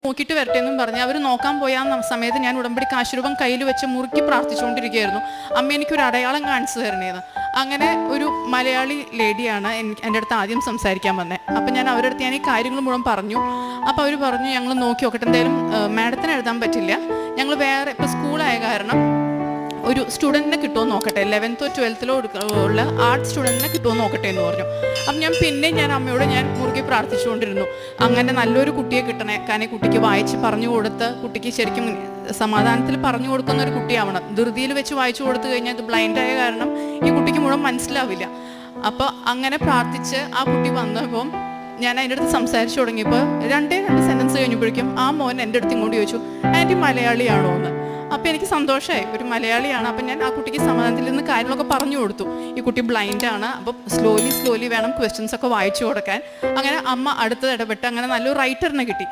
നോക്കിയിട്ട് വരട്ടെ എന്നും പറഞ്ഞ് അവർ നോക്കാൻ പോയ ആ സമയത്ത് ഞാൻ ഉടമ്പടി കാശുരൂപം കയ്യിൽ വെച്ച് മുറുക്കി പ്രാർത്ഥിച്ചുകൊണ്ടിരിക്കുകയായിരുന്നു. അമ്മ എനിക്കൊരു അടയാളം കാണിച്ചു തരണേന്ന്. അങ്ങനെ ഒരു മലയാളി ലേഡിയാണ് എൻ്റെ അടുത്ത് ആദ്യം സംസാരിക്കാൻ വന്നത്. അപ്പം ഞാൻ അവരുടെ അടുത്ത് ഞാൻ ഈ കാര്യങ്ങൾ മുഴുവൻ പറഞ്ഞു. അപ്പോൾ അവർ പറഞ്ഞു, ഞങ്ങൾ നോക്കി നോക്കട്ടെ, എന്തായാലും മാഡത്തിന് എഴുതാൻ പറ്റില്ല, ഞങ്ങൾ വേറെ ഇപ്പോൾ സ്കൂളായ കാരണം ഒരു സ്റ്റുഡൻറ്റിനെ കിട്ടുമോ നോക്കട്ടെ, 11th or 12th ഉള്ള ആർട്സ് സ്റ്റുഡൻറ്റിനെ കിട്ടുമോ നോക്കട്ടെ എന്ന് പറഞ്ഞു. അപ്പം ഞാൻ അമ്മയോട് ഞാൻ മുറുകെ പ്രാർത്ഥിച്ചുകൊണ്ടിരുന്നു, അങ്ങനെ നല്ലൊരു കുട്ടിയെ കിട്ടണേ. കാരണം കുട്ടിക്ക് വായിച്ച് പറഞ്ഞു കൊടുത്ത് കുട്ടിക്ക് ശരിക്കും സമാധാനത്തിൽ പറഞ്ഞു കൊടുക്കുന്ന ഒരു കുട്ടിയാവണം. ധൃതിയിൽ വെച്ച് വായിച്ചു കൊടുത്തു കഴിഞ്ഞാൽ ഇത് ബ്ലൈൻഡായ കാരണം ഈ കുട്ടിക്ക് മുഴുവൻ മനസ്സിലാവില്ല. അപ്പോൾ അങ്ങനെ പ്രാർത്ഥിച്ച് ആ കുട്ടി വന്നപ്പോൾ ഞാൻ അതിൻ്റെ അടുത്ത് സംസാരിച്ചു തുടങ്ങിയപ്പോൾ രണ്ട് സെൻറ്റൻസ് കഴിഞ്ഞപ്പോഴേക്കും ആ മോൻ എൻ്റെ അടുത്ത് ഇങ്ങോട്ട് ചോദിച്ചു, ആൻറ്റി മലയാളിയാണോ എന്ന്. അപ്പോൾ എനിക്ക് സന്തോഷമായി, ഒരു മലയാളിയാണ്. അപ്പം ഞാൻ ആ കുട്ടിക്ക് സമാധാനത്തിൽ നിന്ന് കാര്യങ്ങളൊക്കെ പറഞ്ഞു കൊടുത്തു. ഈ കുട്ടി ബ്ലൈൻഡാണ്, അപ്പോൾ സ്ലോലി വേണം ക്വസ്റ്റ്യൻസ് ഒക്കെ വായിച്ചു കൊടുക്കാൻ. അങ്ങനെ അമ്മ അടുത്തത് ഇടപെട്ട് അങ്ങനെ നല്ലൊരു റൈറ്ററിനെ കിട്ടി.